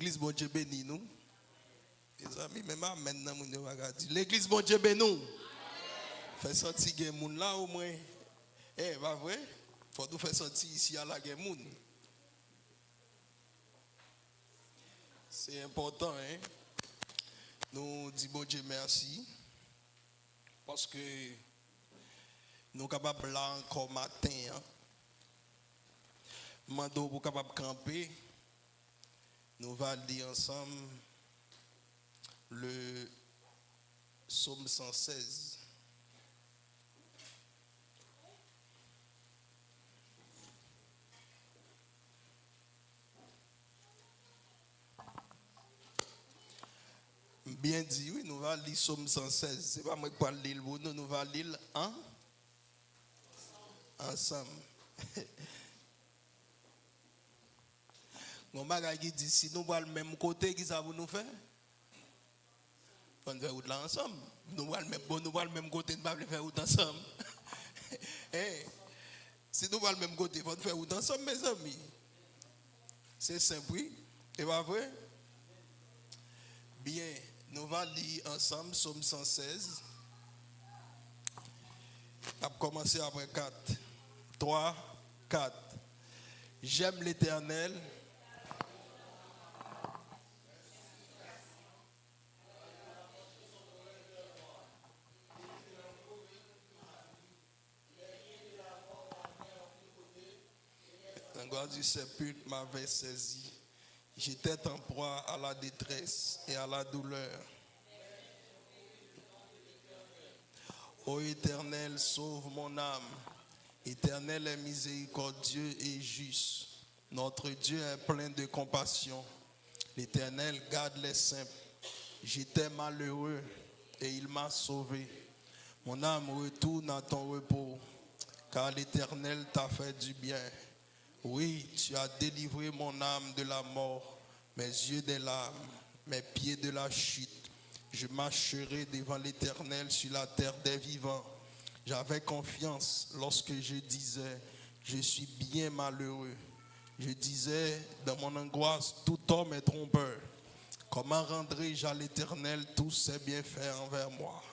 L'église bon Dieu béni nous. Les amis, même maintenant, l'église bon Dieu béni nous. Fait sortir des gens là au moins. Eh, pas vrai? Faut nous faire sortir ici à la guerre moun. C'est important, hein? Nous disons bon Dieu merci. Parce que nous sommes capables là encore matin. Hein? Mando pour capable camper. Nous allons lire ensemble le psaume 116. Bien dit, oui, nous allons lire psaume 116. Ce n'est pas moi qui parle lire, nous allons lire ensemble. Mon bagage qui dit si nous allons le même côté, qui ça va nous faire? On va faire route là ensemble. Nous allons le même côté, nous allons faire route ensemble. Si nous allons le même côté, on va faire route ensemble, mes amis. C'est simple, oui. C'est pas vrai? Bien, nous allons lire ensemble psaume 116. On va commencer après 4. 3, 4. J'aime l'Éternel. L'angoisse du sépulcre m'avait saisi. J'étais en proie à la détresse et à la douleur. Ô Éternel, sauve mon âme. Éternel est miséricordieux et juste. Notre Dieu est plein de compassion. L'Éternel garde les simples. J'étais malheureux et il m'a sauvé. Mon âme retourne à ton repos, car l'Éternel t'a fait du bien. Oui, tu as délivré mon âme de la mort, mes yeux des larmes, mes pieds de la chute. Je marcherai devant l'Éternel sur la terre des vivants. J'avais confiance lorsque je disais, je suis bien malheureux. Je disais dans mon angoisse, tout homme est trompeur. Comment rendrai-je à l'Éternel tous ses bienfaits envers moi?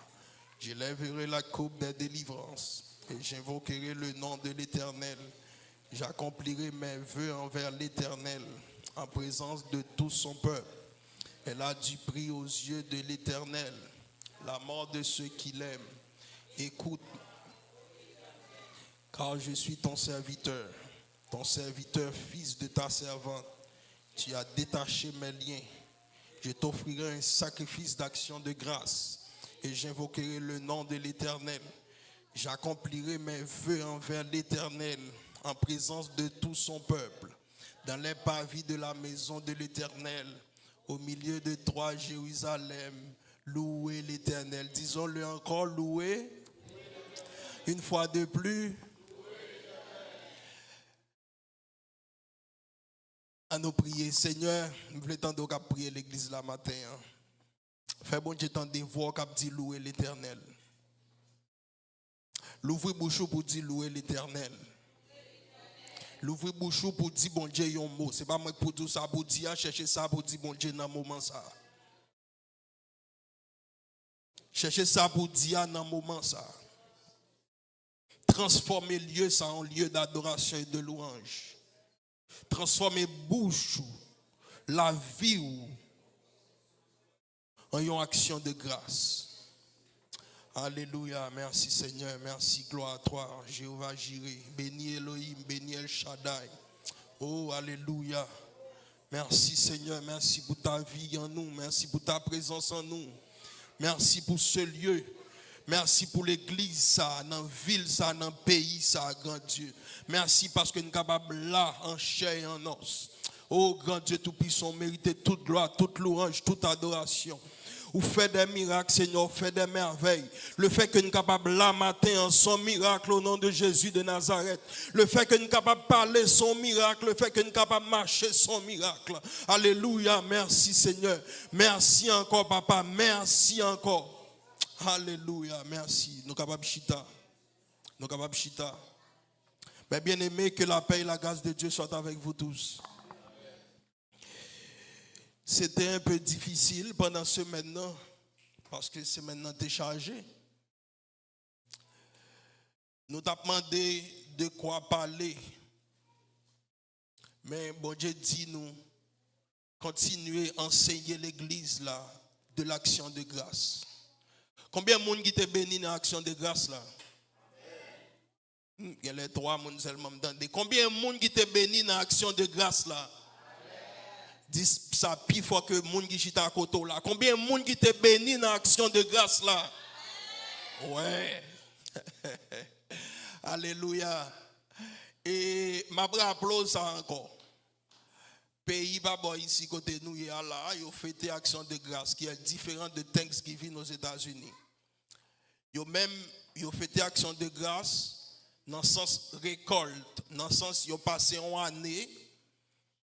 Je lèverai la coupe des délivrances et j'invoquerai le nom de l'Éternel. J'accomplirai mes vœux envers l'Éternel en présence de tout son peuple. Elle a du prix aux yeux de l'Éternel, la mort de ceux qui l'aiment. Écoute, car je suis ton serviteur, fils de ta servante. Tu as détaché mes liens. Je t'offrirai un sacrifice d'action de grâce et j'invoquerai le nom de l'Éternel. J'accomplirai mes vœux envers l'Éternel en présence de tout son peuple, dans les parvis de la maison de l'Éternel, au milieu de toi, Jérusalem, louez l'Éternel. Disons-le encore, louez. Une fois de plus. À nous prier, Seigneur, nous voulons tendre qu'à prier l'église la matin. Fais bon Dieu tant de voix qu'à dire louer l'Éternel. L'ouvrir bouchou pour dire louer l'Éternel. L'ouvrir bouchou pour dire bon Dieu un mot. C'est pas moi pour dire ça pour dire, chercher ça pour dire bon Dieu dans le moment ça. Chercher ça pour dire dans le moment ça. Transformer lieu ça en lieu d'adoration et de louange. Transformer bouche, la vie en une action de grâce. Alléluia, merci Seigneur, merci, gloire à toi, Jéhovah Jireh, béni Elohim, béni El Shaddai. Oh, alléluia. Merci Seigneur, merci pour ta vie en nous, merci pour ta présence en nous. Merci pour ce lieu. Merci pour l'église, ça, dans la ville, ça, dans le pays, ça, grand Dieu. Merci parce que nous sommes capables là, en chair et en os. Oh, grand Dieu Tout-Puissant, mérite toute gloire, toute louange, toute adoration. Ou fait des miracles, Seigneur, fait des merveilles. Le fait que nous sommes capables là, matin, en son miracle au nom de Jésus de Nazareth. Le fait que nous sommes capables de parler son miracle. Le fait que nous sommes capables de marcher son miracle. Alléluia, merci Seigneur. Merci encore, Papa, merci encore. Alléluia, merci. Nous sommes capables de chita. Nous sommes capables de chita. Mais bien aimé, que la paix et la grâce de Dieu soient avec vous tous. C'était un peu difficile pendant ce maintenant, parce que c'est maintenant déchargé. Nous t'avons demandé de quoi parler. Mais bon Dieu dit nous, continuer à enseigner l'église là, de l'action de grâce. Combien de monde qui te béni dans l'action de grâce là? Il y a les 3 personnes seulement. Combien de monde qui te béni dans l'action de grâce là? Dis ça plus fort que monde qui chita à côté là. Combien de monde qui te béni dans l'action de grâce là? Ouais. Alléluia. Et ma rappelle ça encore. Pays baba ici côté nous là, ils ont fêté action de grâce qui est différent de Thanksgiving aux États-Unis. Ils ont fêté action de grâce dans le sens récolte, dans le sens ils ont passé une année,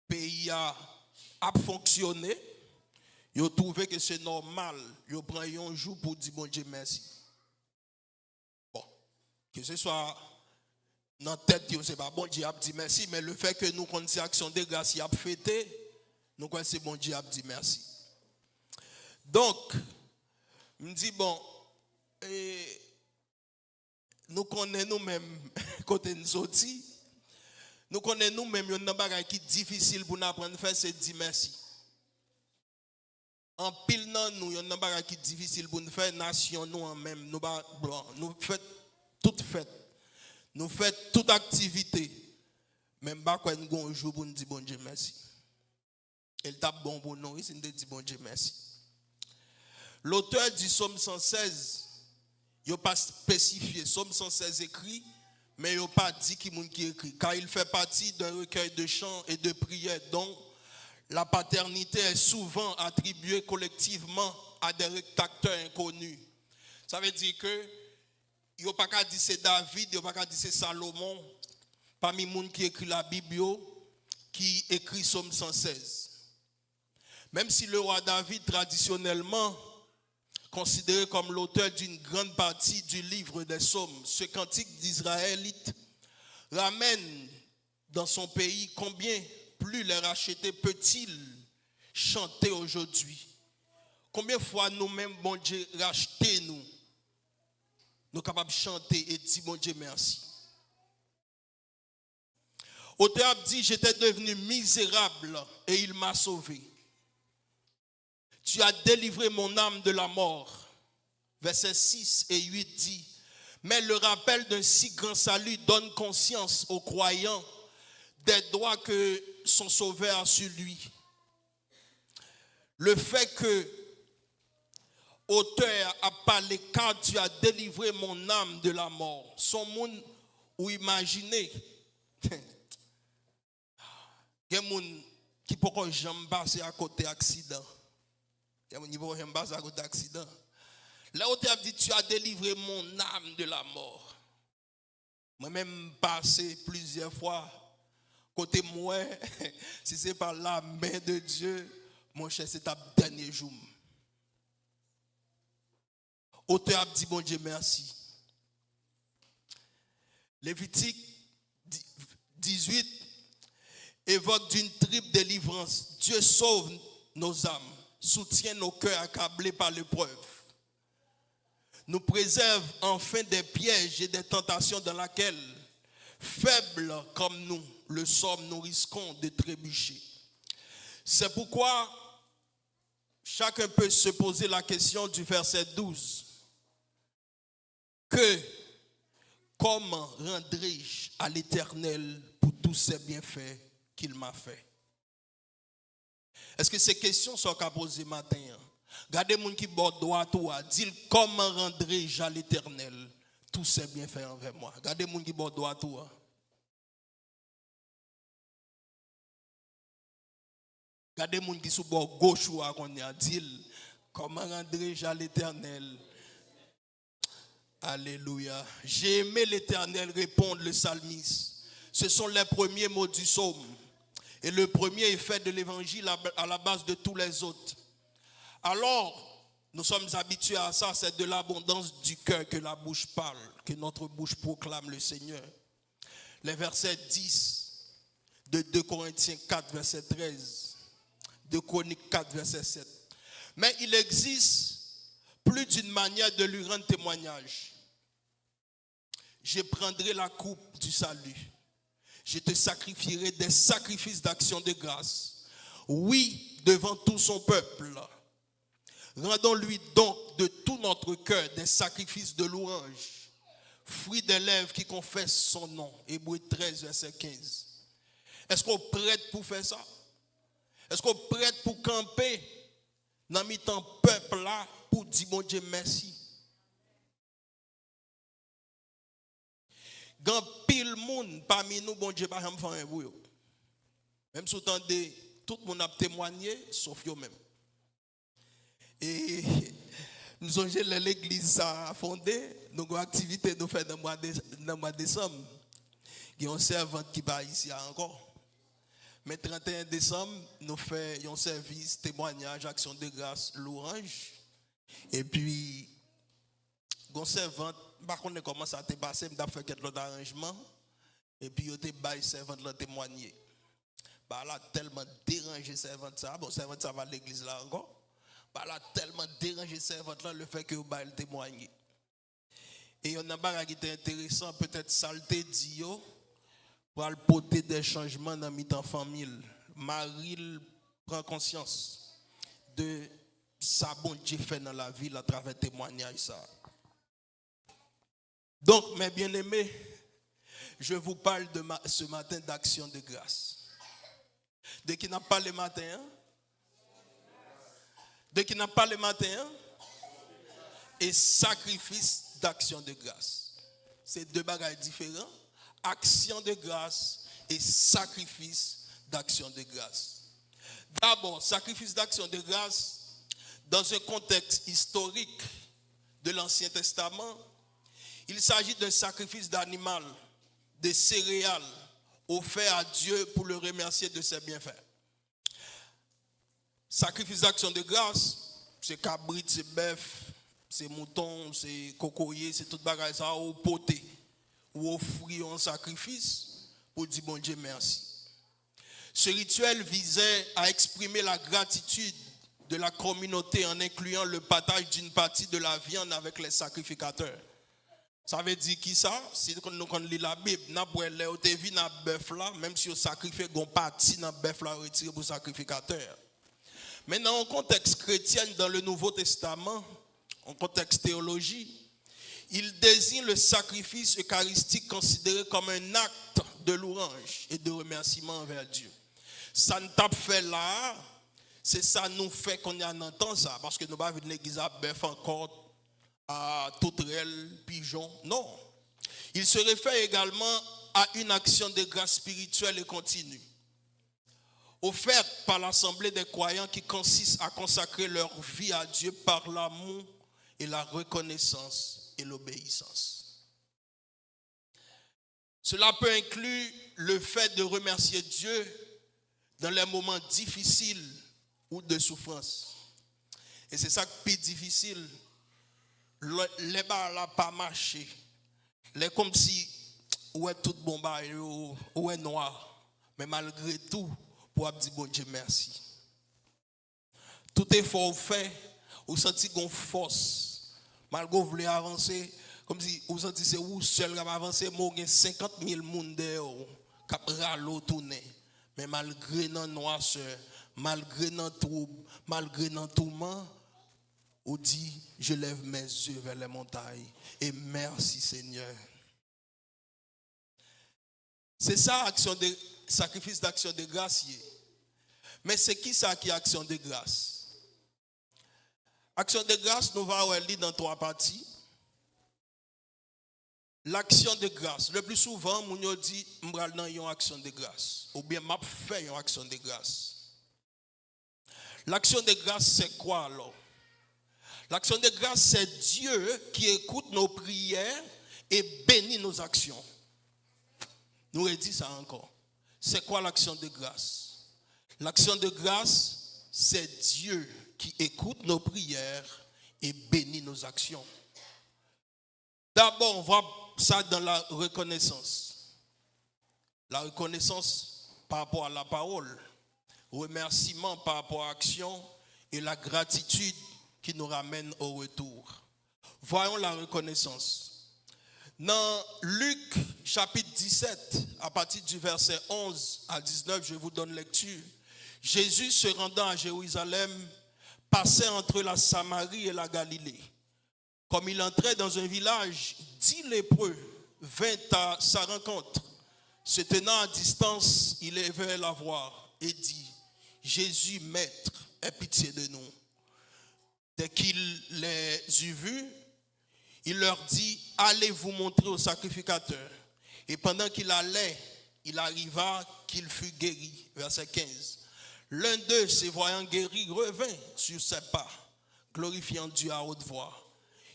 pays a fonctionné, ils ont trouvé que c'est normal, ils ont pris un jour pour dire bon Dieu merci. Bon, que ce soit dans la tête, c'est pas bon Dieu a dit merci, mais le fait que nous connaissons action de grâce, il a fêté, nous connaissons bon Dieu a dit merci. Donc, je me dis bon, nous connaissons nous-mêmes côté nous sortis. Nous connaissons nous-mêmes il y a un bagage qui est difficile pour nous apprendre à faire, c'est dire merci. En pile nan nous, il y a un bagage qui est difficile pour nous faire nation nous en même. Nous faisons toute fête. Nous faisons toute activité. Même pas quand nous avons un jour pour nous dire bon Dieu merci. Il tape bon pour nous, il nous dit bon Dieu merci. L'auteur du psaume 116, il n'a pas spécifié. Psaume 116 écrit, mais il n'a pas dit qui écrit. Car il fait partie d'un recueil de chants et de prières dont la paternité est souvent attribuée collectivement à des rédacteurs inconnus. Ça veut dire que il n'a pas qu'à dire c'est David, il n'a pas qu'à dire c'est Salomon, parmi les gens qui écrit la Bible, qui écrit Psaume 116. Même si le roi David, traditionnellement, considéré comme l'auteur d'une grande partie du livre des psaumes, ce cantique d'Israélite ramène dans son pays combien plus les rachetés peut-il chanter aujourd'hui? Combien de fois nous-mêmes, bon Dieu, racheter nous? Nous sommes capables de chanter et dire, bon Dieu, merci. Auteur dit, j'étais devenu misérable et il m'a sauvé. Tu as délivré mon âme de la mort. Versets 6 et 8 dit, mais le rappel d'un si grand salut donne conscience aux croyants des droits que son sauveur a sur lui. Le fait que auteur a parlé car tu as délivré mon âme de la mort. Son monde ou imaginer. Il y a des gens qui ne peuvent jamais passer à côté d'accident. Il y a des gens qui ne peuvent jamais passer à côté d'accident. Là où tu as dit, tu as délivré mon âme de la mort. Moi-même passé plusieurs fois, côté moi, si ce n'est pas la main de Dieu, mon cher, c'est ta dernier jour. Auteur a dit, bon Dieu, merci. Lévitique 18 évoque d'une triple délivrance. Dieu sauve nos âmes, soutient nos cœurs accablés par l'épreuve, nous préserve enfin des pièges et des tentations dans lesquelles, faibles comme nous le sommes, nous risquons de trébucher. C'est pourquoi chacun peut se poser la question du verset 12. Comment rendrai-je à l'Éternel pour tous ces bienfaits qu'il m'a fait? Est-ce que ces questions sont à poser matin? Regardez les gens qui bordent droit à dire comment rendrai-je à l'Éternel tous ces bienfaits envers moi? Regardez les gens qui bordent droit à regardez les gens qui sont bord gauche à dire comment rendrai-je à l'Éternel? Alléluia. J'ai aimé l'Éternel, répondre le psalmiste. Ce sont les premiers mots du psaume. Et le premier effet de l'évangile à la base de tous les autres. Alors, nous sommes habitués à ça, c'est de l'abondance du cœur que la bouche parle, que notre bouche proclame le Seigneur. Les versets 10 de 2 Corinthiens 4, verset 13. de Chroniques 4, verset 7. Mais il existe plus d'une manière de lui rendre témoignage. Je prendrai la coupe du salut. Je te sacrifierai des sacrifices d'action de grâce. Oui, devant tout son peuple. Rendons-lui donc de tout notre cœur des sacrifices de louange, fruits des lèvres qui confessent son nom. Hébreux 13, verset 15. Est-ce qu'on prête pour faire ça? Est-ce qu'on prête pour camper dans le temps peuple là pour dire bon Dieu merci? Quand pile monde parmi nous, bon Dieu, pas jamais faire un bruit. Même si tout le monde a témoigné, sauf eux-mêmes. Et nous sommes l'église a fondé, donc l'activité nous fait dans le mois de décembre. Il y a un servant qui va ici encore. Mais 31 décembre, nous faisons un service, témoignage, action de grâce, louange. Et puis, un servant, par contre, on commence à te passer, on a fait quelques arrangements. Et puis, on a servant de témoigner. Bah là, tellement dérangé servant ça. Bon, servant ça va à l'église là encore. Bah là, tellement dérangé servant là, le fait que vous le témoigner. Et on a un qui était intéressant, peut-être saleté Dio, pour apporter des changements dans la famille. Marie prend conscience de ça bon Dieu fait dans la vie à travers témoignage ça. Donc, mes bien-aimés, je vous parle ce matin d'action de grâce. De qui n'a pas le matin? Hein? De qui n'a pas le matin? Hein? Et sacrifice d'action de grâce. C'est deux bagages différents. Action de grâce et sacrifice d'action de grâce. D'abord, sacrifice d'action de grâce dans un contexte historique de l'Ancien Testament. Il s'agit d'un sacrifice d'animal, de céréales, offert à Dieu pour le remercier de ses bienfaits. Sacrifice d'action de grâce, c'est cabrit, c'est bœuf, c'est mouton, c'est cocoyer, c'est tout bagage ça au poté ou offrir un sacrifice pour dire bon Dieu merci. Ce rituel visait à exprimer la gratitude de la communauté en incluant le partage d'une partie de la viande avec les sacrificateurs. Ça veut dire qui ça? Si nous lit la Bible, nous avons vu dans le bœuf là, même si on sacrifie une partie dans le bœuf là retiré pour le sacrificateur. Mais dans un contexte chrétien, dans le Nouveau Testament, en contexte théologie, il désigne le sacrifice eucharistique considéré comme un acte de louange et de remerciement envers Dieu. Ça ne tape fait là, c'est ça nous fait qu'on y en entend ça, parce que nous n'avons pas vu l'église à bœuf encore, à toutrelle, pigeon. Non. Il se réfère également à une action de grâce spirituelle et continue, offerte par l'assemblée des croyants qui consiste à consacrer leur vie à Dieu par l'amour et la reconnaissance et l'obéissance. Cela peut inclure le fait de remercier Dieu dans les moments difficiles ou de souffrance. Et c'est ça qui est plus difficile. Les balles n'ont pas marché. Les comme si ou est tout bon ou est noir. Mais malgré tout, pour dire bon Dieu merci. Tout effort fait, vous sentez qu'on force. Malgré vous voulez avancer, comme si vous sentez c'est vous seul qui avancer, moi j'ai 50 000 personnes dehors qui râlent tourner. Mais malgré nos noirceur, malgré nos troubles, malgré nos tourments, on dit, je lève mes yeux vers les montagnes et merci Seigneur. C'est ça, action de sacrifice d'action de grâce. Mais c'est qui ça qui est action de grâce? Action de grâce, nous allons lire dans 3 parties. L'action de grâce. Le plus souvent, on dit, je vais dans une action de grâce. Ou bien, je fais une action de grâce. L'action de grâce, c'est quoi alors? L'action de grâce, c'est Dieu qui écoute nos prières et bénit nos actions. Nous redis ça encore. C'est quoi l'action de grâce? L'action de grâce, c'est Dieu qui écoute nos prières et bénit nos actions. D'abord, on voit ça dans la reconnaissance. La reconnaissance par rapport à la parole. remerciement par rapport à l'action et la gratitude qui nous ramène au retour. Voyons la reconnaissance. Dans Luc chapitre 17, à partir du verset 11 à 19, je vous donne lecture. Jésus se rendant à Jérusalem, passait entre la Samarie et la Galilée. Comme il entrait dans un village, 10 lépreux vinrent à sa rencontre. Se tenant à distance, il élevait la voix et dit, Jésus, Maître, aie pitié de nous. Dès qu'il les eut vus, il leur dit, allez vous montrer au sacrificateur. Et pendant qu'il allait, il arriva qu'il fut guéri. Verset 15. L'un d'eux, se voyant guéri, revint sur ses pas, glorifiant Dieu à haute voix.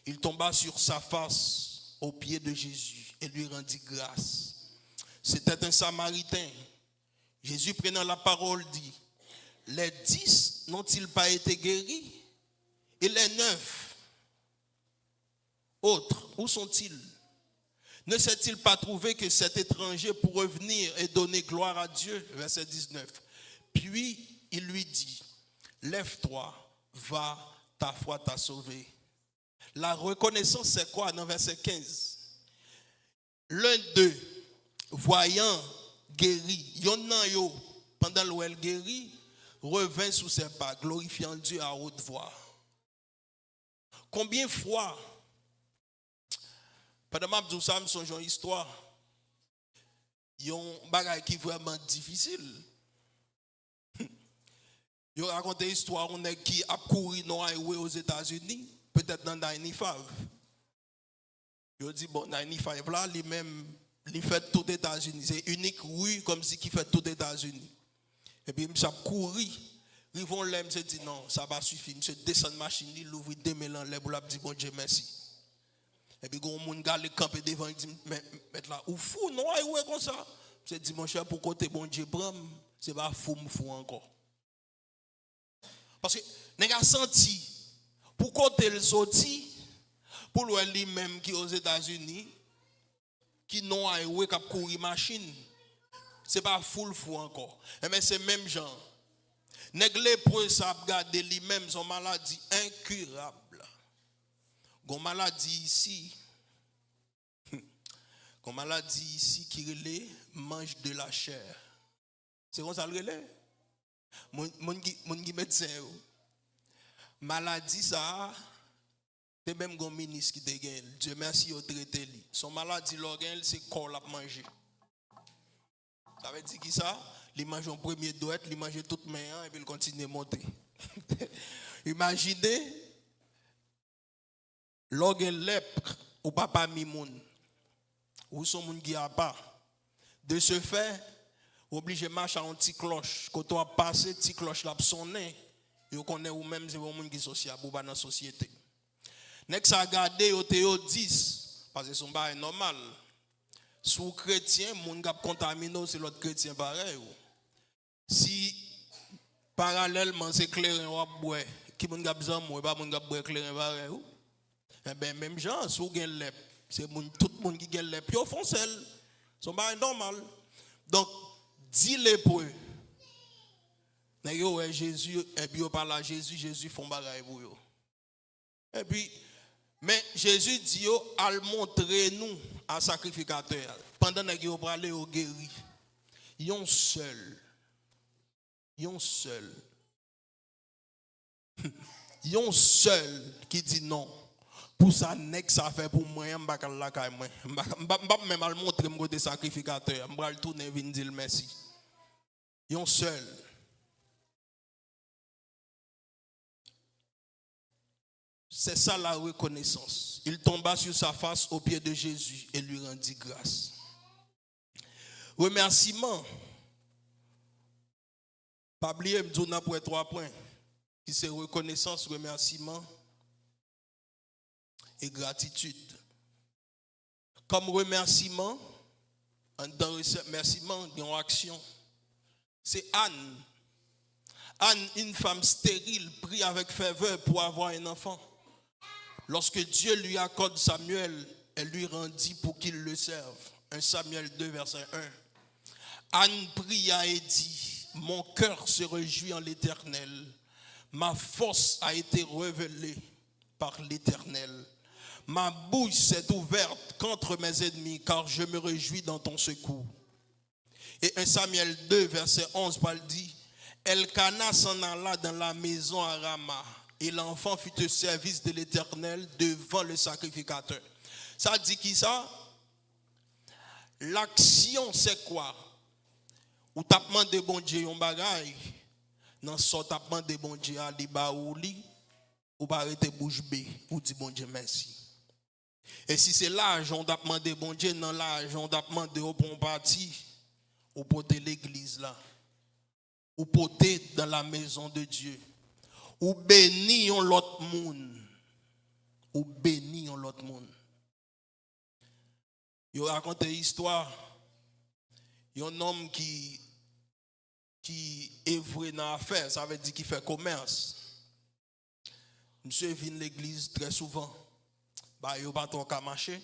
Il tomba sur sa face aux pieds de Jésus et lui rendit grâce. C'était un Samaritain. Jésus, prenant la parole, dit, les 10 n'ont-ils pas été guéris? Et les 9 autres, où sont-ils? Ne s'est-il pas trouvé que cet étranger pourrait venir et donner gloire à Dieu? Verset 19. Puis il lui dit, lève-toi, va, ta foi t'a sauvé. La reconnaissance, c'est quoi dans verset 15? L'un d'eux, voyant guéri, yon pendant l'ouel guéri, revint sous ses pas, glorifiant Dieu à haute voix. Combien de fois, pendant ma douce âme, songe une histoire, yon bagay qui est vraiment difficile. Yon raconte une histoire, on est qui a couru dans highway aux États-Unis, peut-être dans 95. Yon dit, bon, 95 là, lui-même, il fait tout les États-Unis. C'est unique rue comme si qui fait tout les États-Unis. Et puis, il a couru. Ils vont là, il se dit non, ça va suffire. Il descend de la machine, il ouvre 2 mélans, il dit bon Dieu merci. Et puis, quand on gars le camper devant, il dit mais là, ou fou, non, ouais, comme ça. Il se dit mon cher, pour côté bon Dieu, c'est pas fou encore. Parce que, nous avons senti, pour côté le sorti, pour lui-même qui est aux États-Unis, qui n'ont pas eu qu'à courir machine, c'est pas fou encore. Mais c'est même genre. Néglé pour ça garder lui-même son maladie incurable. Une maladie ici, une maladie ici qui relève mange de la chair. C'est comme ça le relève. Mon médecin. Maladie ça. C'est même un ministre qui dégaine. Dieu merci au traité. Son maladie, l'organe, c'est corps à manger. Ça veut dire qui ça? Il mange en premier doigt, il mange toute main et puis il continue à monter. Imaginez, l'organe lèpre ou papa mimoun, ou son moun qui a pas. De ce fait, obligé de marcher en petite cloche. Quand on a passé, petite cloche là, sonné, et on connaît ou même c'est un monde qui est sociable ou dans la société. Next à garder au théo 10 parce que son bail normal. Sous chrétien, moun gap contaminé c'est l'autre chrétien pareil. Si parallèlement c'est clair on boire, qui moun gap zam moi pas moun gap boire clair pareil. Eh ben même gens sous gen lep, c'est tout moun qui gen lep yo font sel. Son bail normal. Donc 10 lépreux. Nèg yo Jésus et puis yo parle à Jésus font bagaille pour yo. Et puis mais Jésus dit à montrer nous à sacrificateur pendant que vous parlez au guéri. Yon seul. Yon seul qui dit non. Pour ça nek ça fait pour moi m'pa la kay moi. M'pa même al montrer me côté sacrificateur, m'pa le tourner vinn dire merci. Yon seul. C'est ça la reconnaissance. Il tomba sur sa face aux pieds de Jésus et lui rendit grâce. Remerciement. Pas oublier, je dis pour 3 points. Qui c'est reconnaissance, remerciement et gratitude. Comme remerciement, dans remerciement, il y a une action. C'est Anne. Anne, une femme stérile, prie avec ferveur pour avoir un enfant. Lorsque Dieu lui accorde Samuel, elle lui rendit pour qu'il le serve. 1 Samuel 2, verset 1. Anne pria et dit, mon cœur se réjouit en l'Éternel. Ma force a été révélée par l'Éternel. Ma bouche s'est ouverte contre mes ennemis, car je me réjouis dans ton secours. Et 1 Samuel 2, verset 11, Paul dit, Elkana s'en alla dans la maison à Rama, et l'enfant fut au service de l'Éternel devant le sacrificateur. Ça dit qui ça? L'action c'est quoi? Ou t'as demandé bon Dieu un bagay, dans ce t'as demandé bon Dieu à liba ou li, ou pas arrêter bouche bée, ou dit bon Dieu merci. Et si c'est l'argent, on t'a demandé bon Dieu, dans l'argent, on t'a demandé au bon parti, ou porter l'église là, ou porter dans la maison de Dieu, ou bénir l'autre monde, ou bénir l'autre monde. Je raconte une histoire, il y a un homme qui est vrai dans l'affaire, ça veut dire qu'il fait commerce. Monsieur vient à l'église très souvent, bah, il n'y a pas trop qu'à marcher.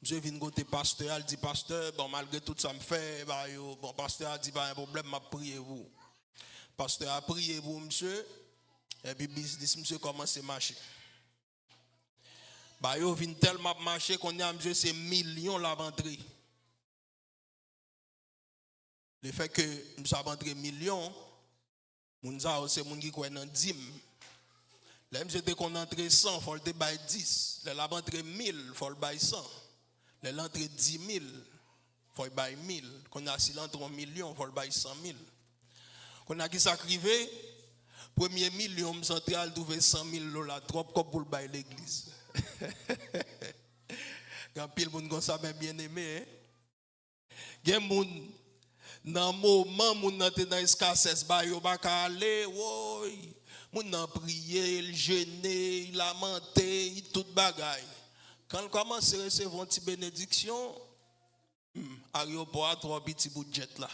Monsieur vient côté pasteur, il dit pasteur, bon, malgré tout ça me fait, bah, bon, pasteur a dit pas un problème, m'a prié vous. Pasteur a prié vous, monsieur, et puis business, monsieur commence à marcher. Bah, yo vient tellement marcher qu'on a, monsieur, c'est millions la rentrée. Le fait que nous avons rentré millions, c'est moun qui croit dans 10. Là, monsieur, dès qu'on entre 100, il faut le bailler 10. Là, la rentré 1000, il faut le bailler 100. Là, l'entre 10 000, il faut le bailler 1000. Quand on a si l'entre 1 million, il faut le bailler 100 000. Quand on a qui s'acrivé, premier million, central, trouver 100 000 $, trop comme pour le bailler l'église. Quand pile moun comme ça bien aimé, hein. Gen moun dans moment moun nan te dans escasses ba yo ba ka aller, woy. Moun nan prier, il jeûner, il lamenté, il tout bagay. Quand il commence à recevoir une petite bénédiction, aéroport a trois petits bouts de jet là.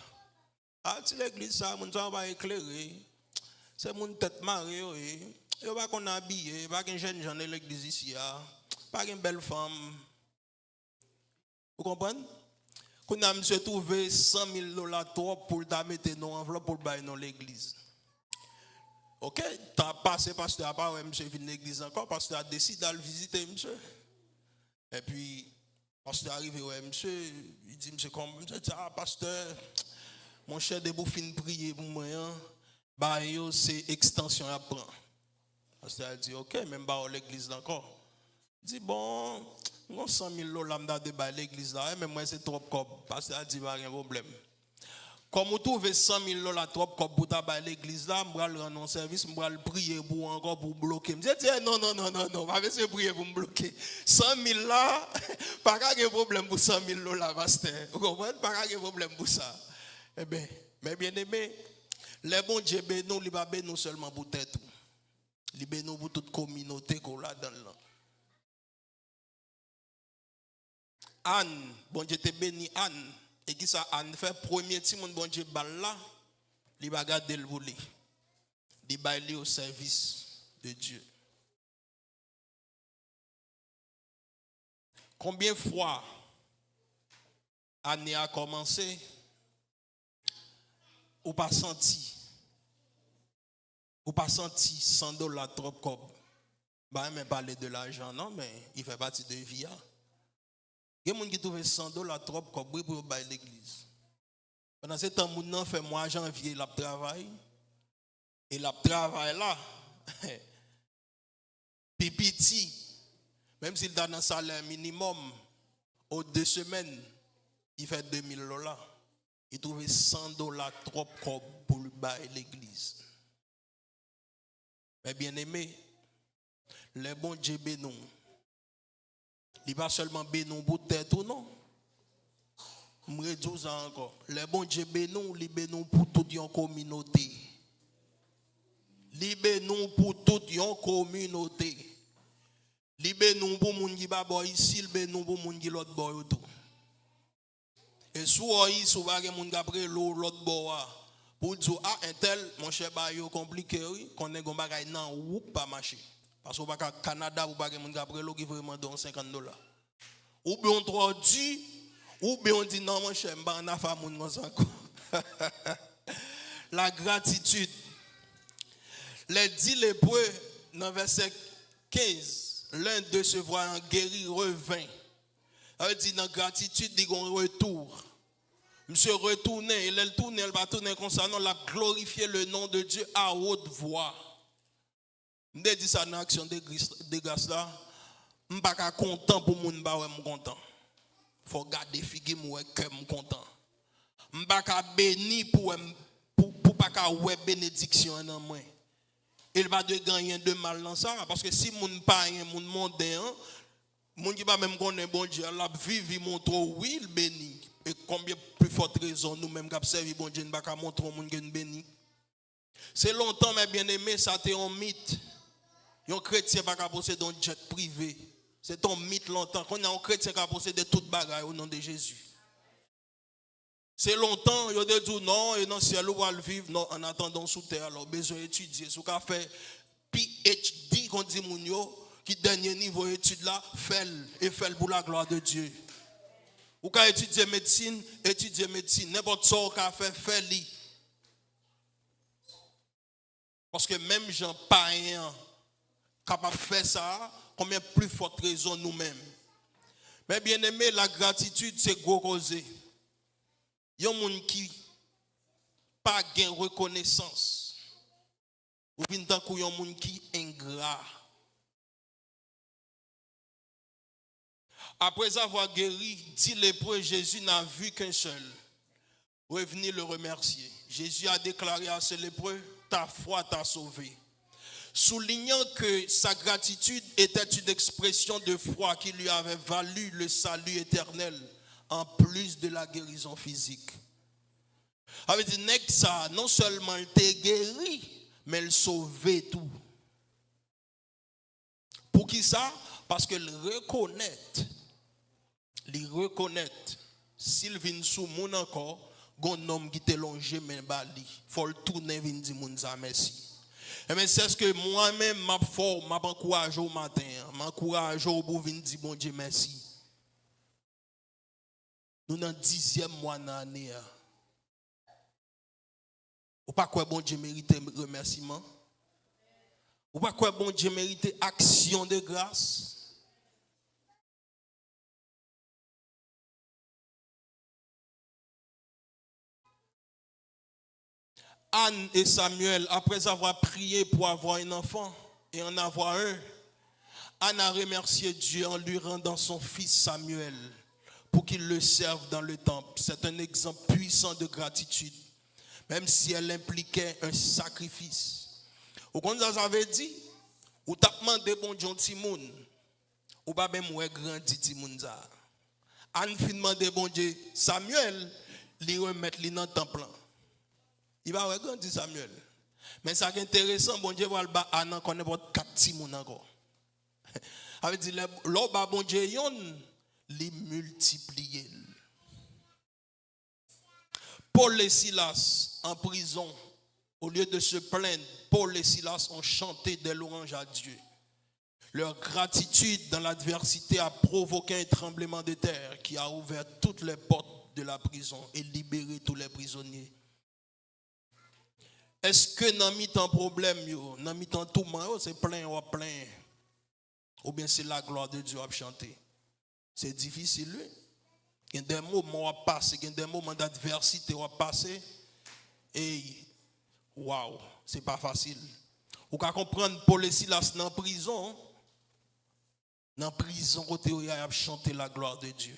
Ah, si l'église ça, moun ça va éclairer. C'est moun tête marée, yo pas qu'on habillé, pas qu'un jeune gens dans l'église ici, pas qu'une belle femme. Vous comprenez? Qu'on a monsieur trouvé 100 000 $ trop pour ta mettre dans enveloppe pour bailler dans l'église. OK, t'as passé parce que pas ouais monsieur vient l'église encore parce que a décidé d'aller visiter monsieur. Et puis parce que arrivé ouais monsieur, il dit monsieur comme monsieur pasteur mon cher de vous fin prier pour moi bah yo c'est extension à prendre. Parce que a dit OK, même pas l'église encore. Il dit bon, on 100 000 $ m'da de bailler l'église là, mais moi c'est trop comme parce que a dit pas rien problème. Comme vous trouvez 100 000 $ trop comme pour tabailler l'église là, je vais rendre un service, je vais prier pour encore pour bloquer. Je dis non, pas besoin prier pour me bloquer. 100 000 là, pas de problème pour 100 000 $, pasteur. Vous comprenez? Pas de problème pour ça. Eh bien, mais bien aimé, les bons Dieu bénissent, il va bénir seulement pour tête. Il bénit pour toute communauté qu'on a dans là. Anne, bon Dieu te béni Anne. Et qui ça Anne fait premier petit monde bon Dieu bal là, il va garder le volet. Il va aller au service de Dieu. Combien de fois Anne a commencé ou pas senti 100 $ trop comme bah même parler de l'argent non mais il fait partie de vie. Il y a des gens qui trouvent 100 $ trop comme pour bailler l'église. Pendant ce temps, moun nan fait mois janvier, il travaille. Et il travaille là. Pipiti, même s'il a un salaire minimum, aux 2 semaines, il fait 2000 $. Il trouve 100 $ trop comme pour bailler l'église. Mais bien aimé, les bons Dieu bénissent. Il va seulement bénir pour tête ou non. Je me dis encore. Les bons Dieu bénissent, ils bénissent pour toute une communauté. Ils bénissent pour toute une communauté. Ils bénissent pour les gens qui sont ici, ils bénissent pour les gens qui sont l'autre bord. Et soit ici, soit les gens qui sont l'autre bord. Pour dire, ah, un tel, mon cher, c'est compliqué, qu'on est un nan ou pas marcher. Parce que au Canada, vous avez des gens qui vraiment donnent 50 $. Ou bien on trop dit, ou bien on dit non, mon cher, je ne vais pas faire mon encore. la gratitude. Les 10 lépreux, dans verset 15, l'un d'eux se voyant guéri revint. Elle dit dans gratitude, il y a un retour. Monsieur retourné, il est tourné, il va tourner concernant la glorifier le nom de Dieu à haute voix. Je dis ça dans l'action de grâce là. Je ne suis pas content pour mon ba ouais content. Faut garder figue moi que je content. Je ne suis pas béni pour pas ouais bénédiction dans moi. Il va de gagner de mal dans ça parce que si mon pas mon mondain, mon qui pas même connaît bon Dieu, la vivre montre oui il béni. Et combien plus forte raison nous-mêmes qui servi bon Dieu ne pas montrer au monde que nous béni. C'est longtemps mes bien-aimés, ça c'est un mythe. Un chrétien pas posséder un jet privé. C'est un mythe longtemps. Quand on a un chrétien qui posséder toute bagaille au nom de Jésus. C'est longtemps, il y a des gens non, et dans le ciel, on va le vivre non, en attendant sous terre. Alors, besoin d'étudier. Ce qu'on fait PhD, qu'on dit Mounio, qui dernier niveau d'étude là, fait pour la gloire de Dieu. Ou quand étudier médecine. N'importe ce qu'on fait. Parce que même gens païens capables de faire ça, combien plus forte raison nous-mêmes. Mais bien aimé, la gratitude, c'est gros causé. Il y a des gens qui pas de reconnaissance. Ou bien tant qu'il y a des gens qui sont ingrats. Après avoir guéri, 10 lépreux, Jésus n'a vu qu'un seul. Revenez le remercier. Jésus a déclaré à ce lépreux, ta foi t'a sauvé. Soulignant que sa gratitude était une expression de foi qui lui avait valu le salut éternel, en plus de la guérison physique. Avait dit, ça, non seulement il t'a guéri, mais il sauvé tout. Pour qui ça? Parce qu'il reconnaît, s'il vient sous mon encore, un homme qui te longe mais bali, faut le tourner vinn di moun ça merci. Et mais c'est ce que moi-même m'a fort, m'a encouragé au matin, m'encourage au bout vinn di bon Dieu merci. Nous dans 10e mois dans l'année. Ou pas quoi bon Dieu mérite remerciement? Ou pas quoi bon Dieu mérite action de grâce? Anne et Samuel, après avoir prié pour avoir un enfant et en avoir un, Anne a remercié Dieu en lui rendant son fils Samuel pour qu'il le serve dans le temple. C'est un exemple puissant de gratitude, même si elle impliquait un sacrifice. Ou quand vous avez dit, ou t'as demandé bon Dieu Timoun, ou pas même ouais grandi Timoun ça. Anne fin demandé bon Dieu Samuel, lui remettre lui dans le temple. Il va grandir Samuel. Mais ça qui est intéressant, bon Dieu va le battre Anne connaît pas 4 Timoun encore. Avait dit l'oba bon Dieu yon li multiplier. Paul et Silas en prison, au lieu de se plaindre, Paul et Silas ont chanté des louanges à Dieu. Leur gratitude dans l'adversité a provoqué un tremblement de terre qui a ouvert toutes les portes de la prison et libéré tous les prisonniers. Est-ce que dans mi-temps problème, dans mi-temps tout le monde, c'est plein ou plein? Ou bien c'est la gloire de Dieu à chanter? C'est difficile, lui. Il y a des moments à passer, il y a des moments d'adversité à passer. Et waouh, c'est pas facile. Vous pouvez comprendre, Paul et Silas dans la prison. Dans la prison, côté où il a chanté la gloire de Dieu.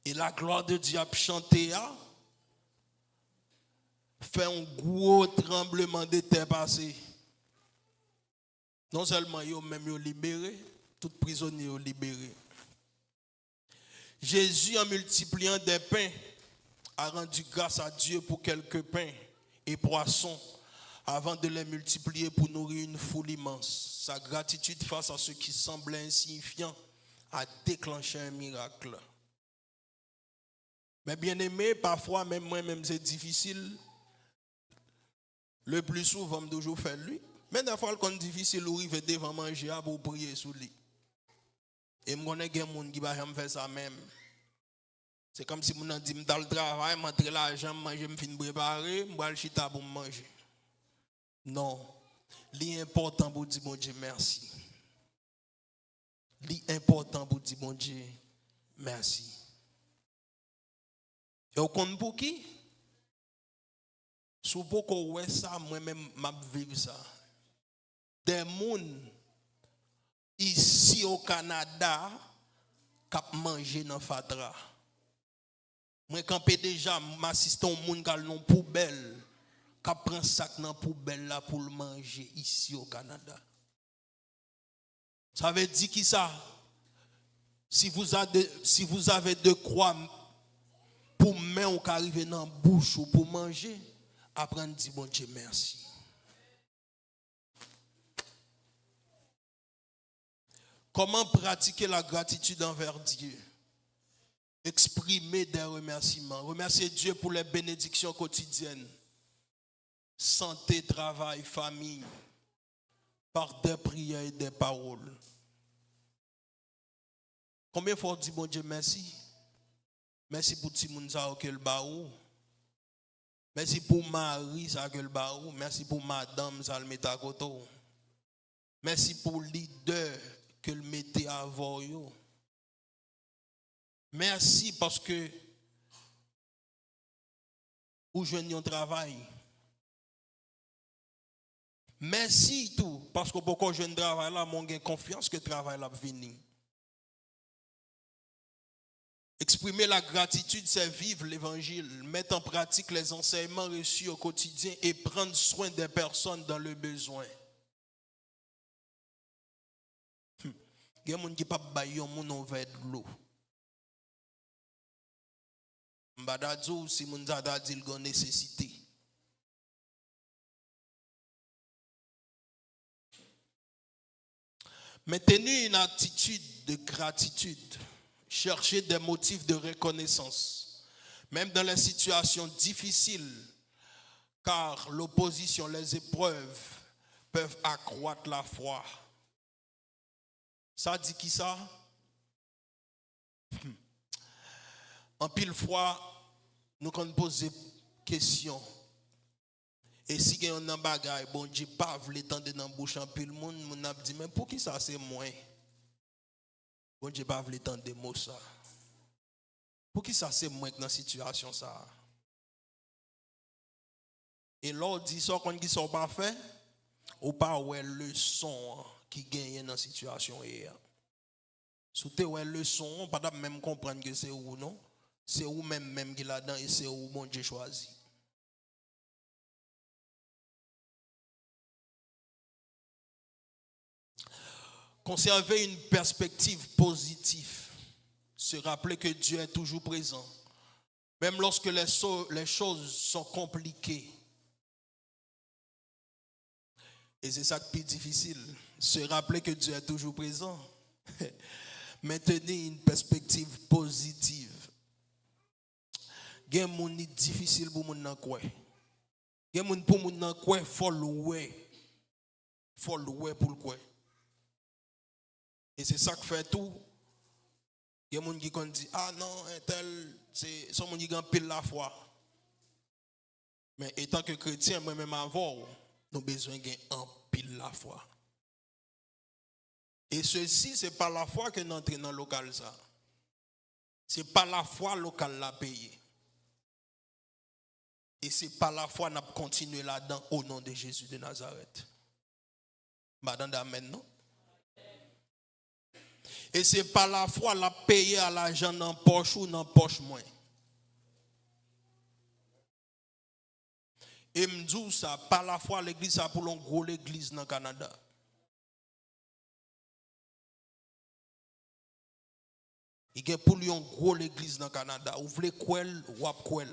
Et la gloire de Dieu a chanté, fait un gros tremblement de terre passé. Non seulement ils ont même libéré, tout prisonnier ont libéré. Jésus, en multipliant des pains, a rendu grâce à Dieu pour quelques pains et poissons avant de les multiplier pour nourrir une foule immense. Sa gratitude face à ce qui semblait insignifiant a déclenché un miracle. Mais bien aimé, parfois, même moi-même, c'est difficile. Le plus souvent, je toujours faire lui. Mais des fois, quand c'est difficile, on arrive devant manger pour prier sur lui. Et je connais des gens qui vont faire ça même. C'est comme si mon dit dans le travail, m'entrer l'argent, manger, me fin préparer, m'boire le chita pour manger. Non. L'important pour dire bon Dieu merci. L'important pour dire bon Dieu merci. Et au compte pour qui? Sous beaucoup ouais ça, moi-même m'a vivre ça. Des gens ici au Canada qui mangé dans Fatra. Moi quand déjà m'assistant au monde qui a une poubelle, qui prend sac dans poubelle là pour le manger ici au Canada. Ça veut dire qui ça? Si vous avez de quoi pour main ou arriver dans la bouche ou pour manger, apprendre à dire bon Dieu merci. Comment pratiquer la gratitude envers Dieu? Exprimer des remerciements. Remercier Dieu pour les bénédictions quotidiennes. Santé, travail, famille. Par des prières et des paroles. Combien de fois on dit bon Dieu merci? Merci pour Timounza que le baou. Merci pour Marie ça que le baou. Merci pour Madame ça le met à côté. Merci pour leader que le mettez à vous. Merci parce que vous jouez un travail. Merci tout parce que beaucoup de jeunes travail là, mon gain confiance que le travail là venir. Exprimer la gratitude, c'est vivre l'évangile, mettre en pratique les enseignements reçus au quotidien et prendre soin des personnes dans le besoin. Il y a des gens qui ne peuvent pas bailler de l'eau. Mbadadou, si moun zada dit une nécessité. Maintenez une attitude de gratitude. Cherchez des motifs de reconnaissance. Même dans les situations difficiles, car l'opposition, les épreuves peuvent accroître la foi. Ça dit qui ça? En pile fois, nous quand poser question. Et si il y a un bagage, bon Dieu pas voulu tendre dans la bouche en pile monde, mon a dit mais pour qui ça c'est moins? Bon Dieu pas voulu tendre des mots ça. Pour qui ça c'est moins dans la situation ça? Et l'autre dit ça quand ils sont pas fait, ou pas ouais leçon qui gagne dans la situation hier. Sous tes ouais leçon, pas même comprendre que c'est où non? C'est où même qui là-dedans et c'est où bon Dieu choisi. Conserver une perspective positive. Se rappeler que Dieu est toujours présent. Même lorsque les choses sont compliquées. Et c'est ça qui est plus difficile. Se rappeler que Dieu est toujours présent. Maintenir une perspective positive. Il y a des gens difficile pour les gens quoi. Il y a des gens pour les gens quoi, il faut louer. Il faut louer pour le quoi. Et c'est ça qui fait tout. Il y a des gens qui disent ah non, tel, c'est son monde qui a pile la foi. Mais étant que chrétien, moi-même avant, nous avons besoin de un pile la foi. Et ceci, ce n'est pas la foi que nous entrons dans le local. Ce n'est pas la foi locale la payer. Et ce n'est pas la foi qu'on a continué là-dedans au nom de Jésus de Nazareth. Madame d'amen, non? Et ce n'est pas la foi la payer à l'argent dans poche ou dans poche moins. Et me dis ça, pas la foi l'église ça pour l'on gros l'église dans le Canada. Il y a pour lui un gros l'église dans le Canada. Vous voulez quoi ou quoi.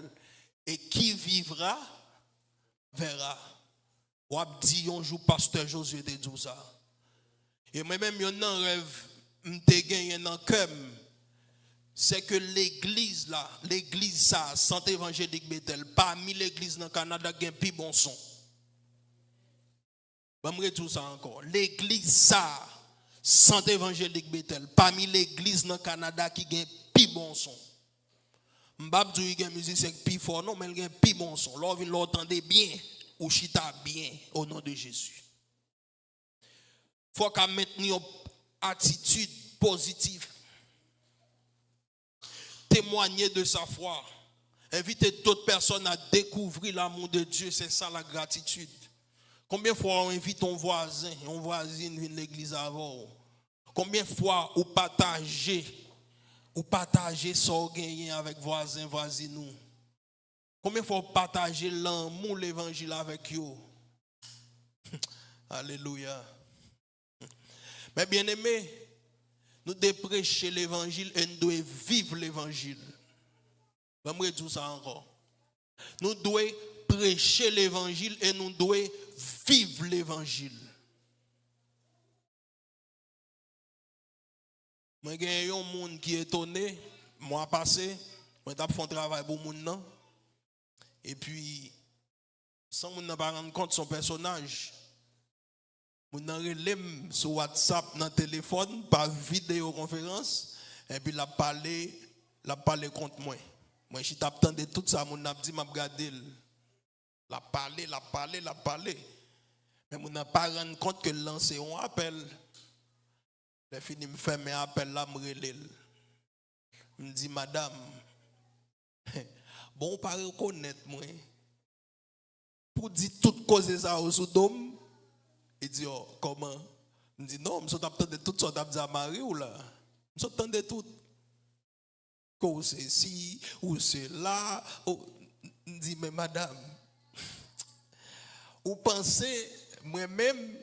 Et qui vivra, verra. Ou dit un jour, pasteur Josué te dit ça. Et moi-même, il y a un rêve, m'te gagné dans le cœur. C'est que l'église là, l'église ça, Santé évangélique Bethel, parmi l'église dans le Canada, il y a un plus bon son. Je vais tout ça encore. L'église ça, Santé évangélique Bethel, parmi l'église dans le Canada, qui a un plus bon son. M'bab du gen musicien pi fort non, mais il gen pi bon son. L'on vient l'entendre bien ou chita bien au nom de Jésus. Faut qu'à maintenir une attitude positive. Témoigner de sa foi. Inviter d'autres personnes à découvrir l'amour de Dieu, c'est ça la gratitude. Combien de fois on invite ton voisin, une voisine vient l'église avant? Combien de fois on partager son gain avec voisin, voisine nous? Combien de fois on partager l'amour, l'évangile avec eux? Alléluia. Mais bien aimé, nous devons prêcher l'évangile et nous devons vivre l'évangile. Je vais dire ça encore. Nous devons prêcher l'évangile et nous devons vivre l'évangile. Moi, j'ai un monde qui est étonné. Moi, passé, moi, j'ai fait un travail pour mon nom. Et puis, sans mon pas rendre compte de son personnage, mon relève sur WhatsApp, dans le téléphone, par vidéoconférence, et puis la parlé contre moi. Moi, je t'attendais tout ça, mon a dit, m'a regardé. La parlé. Mais mon n'a pas rendu compte que lancer un appel. Le fini me fait mes appels là, me relève. Me dit, madame, bon, pas reconnaître moi. Pour dire toutes causes ça au Sodome. Il dit, oh, comment? Il dit, non, je suis de toutes sortes de Marie ou là. Je suis de tout. Ou c'est ci, ou c'est là. Il dit, mais madame, vous pensez, moi-même,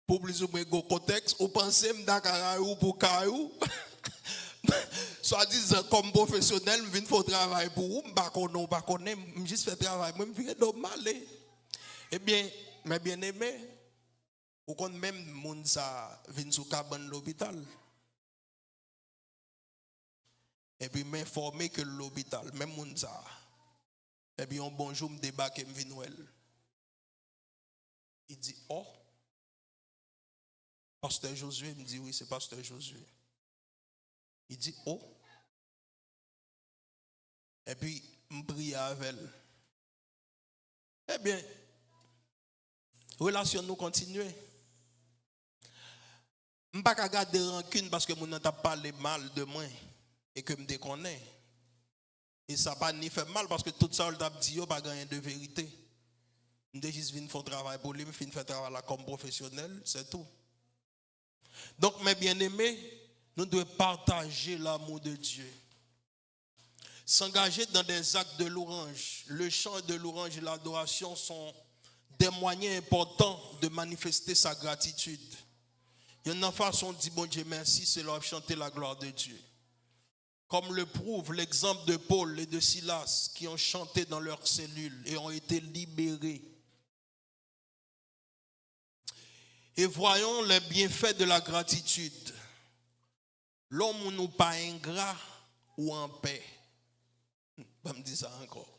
pour plus ou moins de contexte, vous pensez que je suis pour Kayou? Soit disant, comme professionnel, je viens faire travail pour vous, je ne connais pas, je juste faire travail, je viens de m'aller. Eh bien, mes bien-aimés, ou quand même moun sa vient sous cabane l'hôpital. Et puis m'informer que l'hôpital, même moun sa. Et puis un bonjour me débarque et me vient Noël. Il dit oh. Pasteur Josué me dit oui, c'est pasteur Josué. Il dit oh. Et puis me prie avec elle. Eh bien, relation nous continue. Je ne peux pas garder rancune parce que je n'ai pas parlé mal de moi et que je me déconnais. Et ça n'a pas ni fait mal parce que tout ça, je dit, pas gagné de vérité. Je juste venu faire travail pour lui, je faire travail comme professionnel, c'est tout. Donc, mes bien-aimés, nous devons partager l'amour de Dieu. S'engager dans des actes de louange. Le chant de louange et l'adoration sont des moyens importants de manifester sa gratitude. Il y a une façon de dire bon Dieu merci, c'est leur chanter la gloire de Dieu. Comme le prouve l'exemple de Paul et de Silas qui ont chanté dans leurs cellules et ont été libérés. Et voyons les bienfaits de la gratitude. L'homme n'est pas ingrat ou en paix. Je me dis ça encore.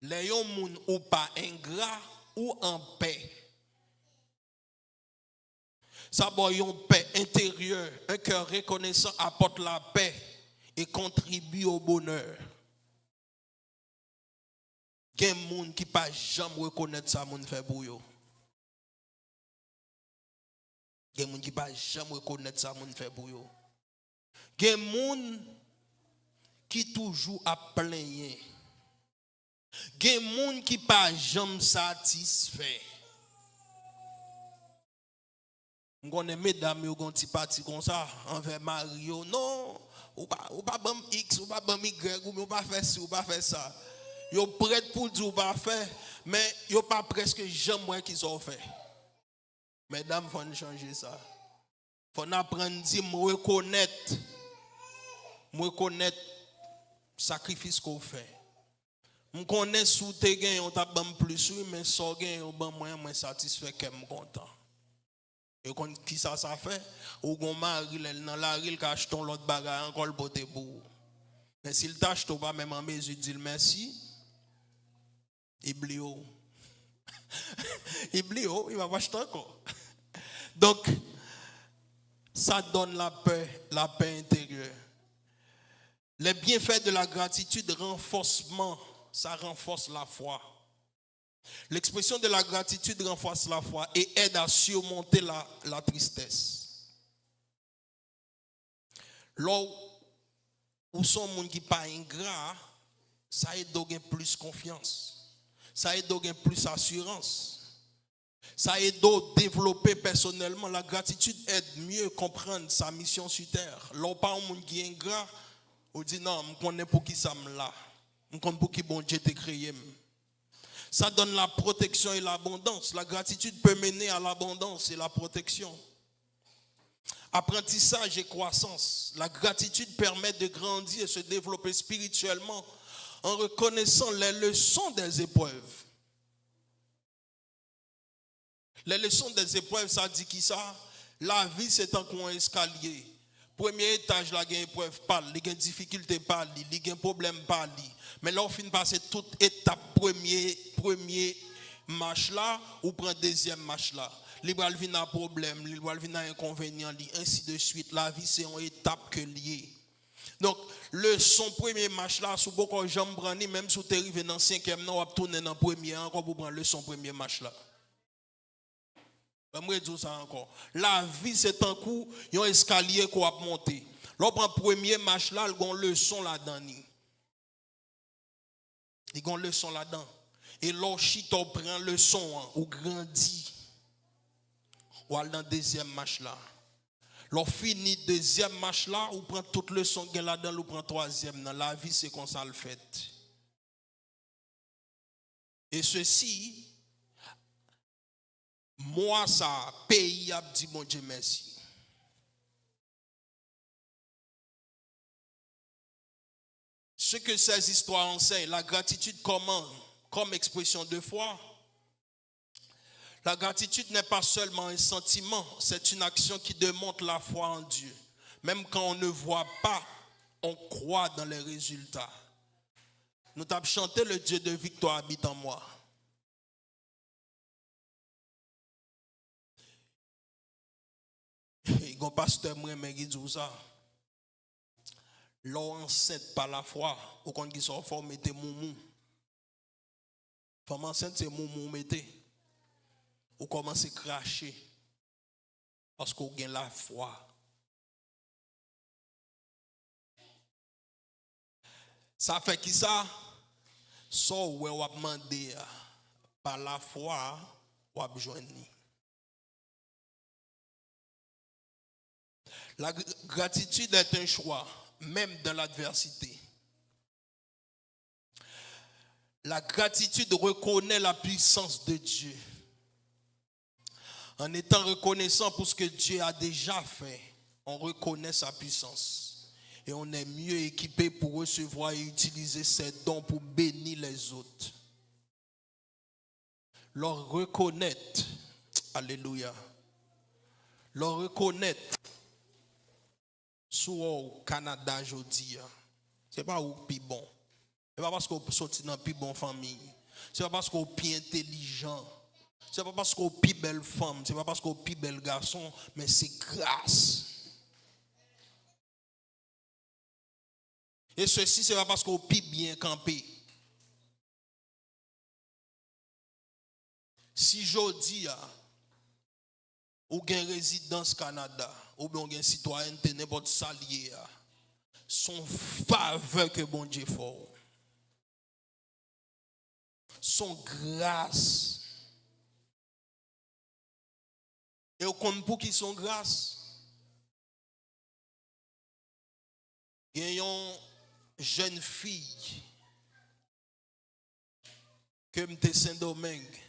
Les hommes n'est pas ingrat ou en paix. Ça va une paix intérieure, un cœur reconnaissant apporte la paix et contribue au bonheur. Il y a des gens qui ne peuvent pas jamais reconnaître ça, mon fait pour eux. Il y a des gens qui ne peuvent pas jamais reconnaître ça, mon fait pour eux. Il y a des gens qui toujours à plaindre. Il y a des gens qui ne peuvent pas jamais satisfaire. Je connais mesdames qui ont un petit parti comme ça envers Mario. Non, ou pas bam X, ou pas bam Y, ou pas faire ci, ou pas faire ça. Ils sont prêts pour dire ou pas faire, mais ils n'ont pas presque jamais qu'ils ont fait. Mesdames, il faut changer ça. Il faut apprendre à dire, me reconnaître le sacrifice qu'on fait. Je connais sous tes gains, on t'a bam plus, mais sans gain, on bam moins satisfait que je suis content. Et qui ça fait? Ou gon mari dans la rue qui achète l'autre bagarre encore le poté pour. Mais s'il t'achète pas même en mesure de dire merci, il il va pas acheter encore. Donc ça donne la paix intérieure. Les bienfaits de la gratitude, renforcement, ça renforce la foi. L'expression de la gratitude renforce la foi et aide à surmonter la tristesse. Là où sont les gens qui ne sont pas ingrats, ça aide à gagner plus confiance. Ça aide à gagner plus assurance. Ça aide à développer personnellement. La gratitude aide mieux à comprendre sa mission sur terre. Là où pas un monde qui est ingrat, on dit non, je connais pour qui ça me l'a. Je connais pour qui bon Dieu t'a créé. Ça donne la protection et l'abondance. La gratitude peut mener à l'abondance et la protection. Apprentissage et croissance. La gratitude permet de grandir et se développer spirituellement en reconnaissant les leçons des épreuves. Les leçons des épreuves, ça dit qui ça? La vie, c'est un coin escalier. Premier étage, là, il y a une épreuve, il y a une difficulté, il y a un problème, mais là, on finit par passer toute étape, premier marche là, ou prend deuxième marche là. Libral vient un problème, libral vient un inconvénient, ainsi de suite. La vie, c'est une étape que liée. Donc, le son premier marche là, sous beaucoup de gens prennent, même si tu arrives dans le cinquième, on va tourner dans le premier, encore pour prendre le son premier marche là. Je vais dire ça encore. La vie, c'est un coup, il y a un escalier qu'on va monter. Là, on prend le premier marche là, il y a une leçon là-dedans. Il y a une leçon là-dedans. Et là, si tu prends le son, ou grandit, ou dans la deuxième marche là. Là, fini deuxième marche là, ou prend toute leçon qu'il y a là-dedans, ou prend troisième. Dans la vie, c'est comme ça le fait. Et ceci, moi, ça, pays a dit, mon Dieu, merci. Ce que ces histoires enseignent, la gratitude comme expression de foi. La gratitude n'est pas seulement un sentiment, c'est une action qui démontre la foi en Dieu. Même quand on ne voit pas, on croit dans les résultats. Nous avons chanté le Dieu de victoire habite en moi. Il y a un pasteur qui dit ça. L'on enceinte par la foi, au compte qui sont formés, mettez moumou. Femme enceinte, c'est moumou, mettez. Ou commencez à cracher. Parce qu'on gagne la foi. Ça fait qui ça? Ça, on va demander par la foi, on va joindre. La gratitude est un choix, même dans l'adversité. La gratitude reconnaît la puissance de Dieu. En étant reconnaissant pour ce que Dieu a déjà fait, on reconnaît sa puissance. Et on est mieux équipé pour recevoir et utiliser ses dons pour bénir les autres. Leur reconnaître, alléluia, leur reconnaître, soit au Canada aujourd'hui, ce n'est pas au plus bon. Ce n'est pas parce qu'on sorti dans la plus bonne famille. Ce n'est pas parce qu'on est plus intelligent. Ce n'est pas parce qu'on est plus belle femme. Ce n'est pas parce qu'on est plus bel garçon. Mais c'est grâce. Et ceci, ce n'est pas parce qu'on est plus bien campé. Si je dis, ou bien résidence Canada, ou bien un citoyenneté, n'importe salier, son faveur que bon Dieu fait. Son grâce. Et au compte pour qui sont grâce. Il y a une jeune fille que je suis Saint-Domingue.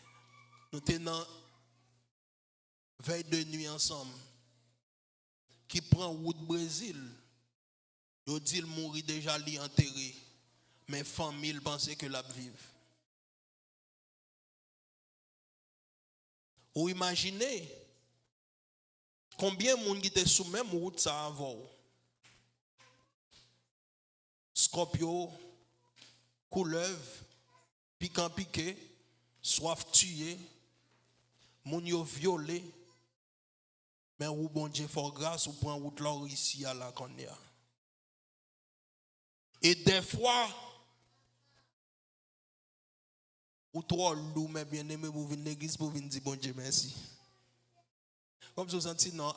Nous sommes dans veille de nuit ensemble. Qui prend route Brésil. Il dit qu'il mourit déjà li enterré. Mais famille pensait que la vive. Ou imaginez combien de monde qui était sous même route ça avant. Scorpio, couleuvre, piquant piqué, soif tué, moun yo violé. Mais ou bon Dieu fort grâce ou prend route là ici à la Konya. Et des fois, ou trop lourd, mais bien aimé pour venir à l'église pour venir dire bon Dieu merci. Comme si vous sentez, non,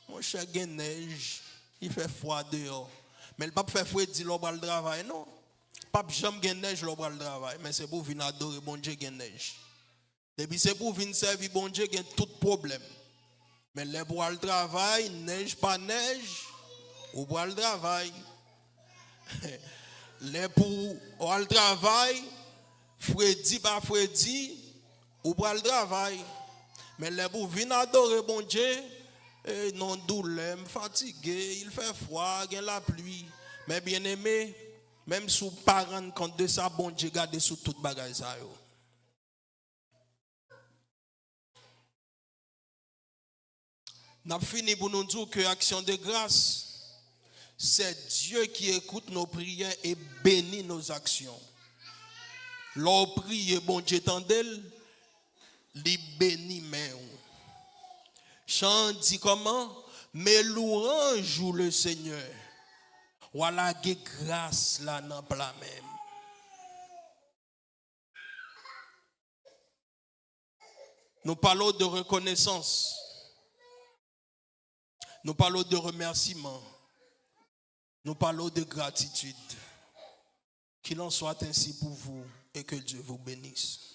mon cher, il y a neige, il fait froid dehors. Mais le pape fait froid, il dit l'on va le travail, non. Le pape jamais il neige, l'on va le travail. Mais c'est pour venir adorer bon Dieu, il y a neige. Et puis c'est pour venir servir bon Dieu, il y a tout problème. Mais les pour le travail, neige pas neige, ou pour le travail. Les pour le travail, Freddy pas Freddy, ou pour le travail. Mais les pour venir adorer bon Dieu, non douleur, fatigué, il fait froid, il y a la pluie. Mais bien aimé, même sous pas rendre compte de ça, bon Dieu garde sous toute bagaille ça. Nous avons fini pour nous dire que l'action de grâce, c'est Dieu qui écoute nos prières et bénit nos actions. L'on prie, bon Dieu t'endel, il bénit mais chant dit comment? Mais louange le Seigneur. Voilà que grâce là dans plat même. Nous parlons de reconnaissance. Nous parlons de remerciement. Nous parlons de gratitude. Qu'il en soit ainsi pour vous et que Dieu vous bénisse.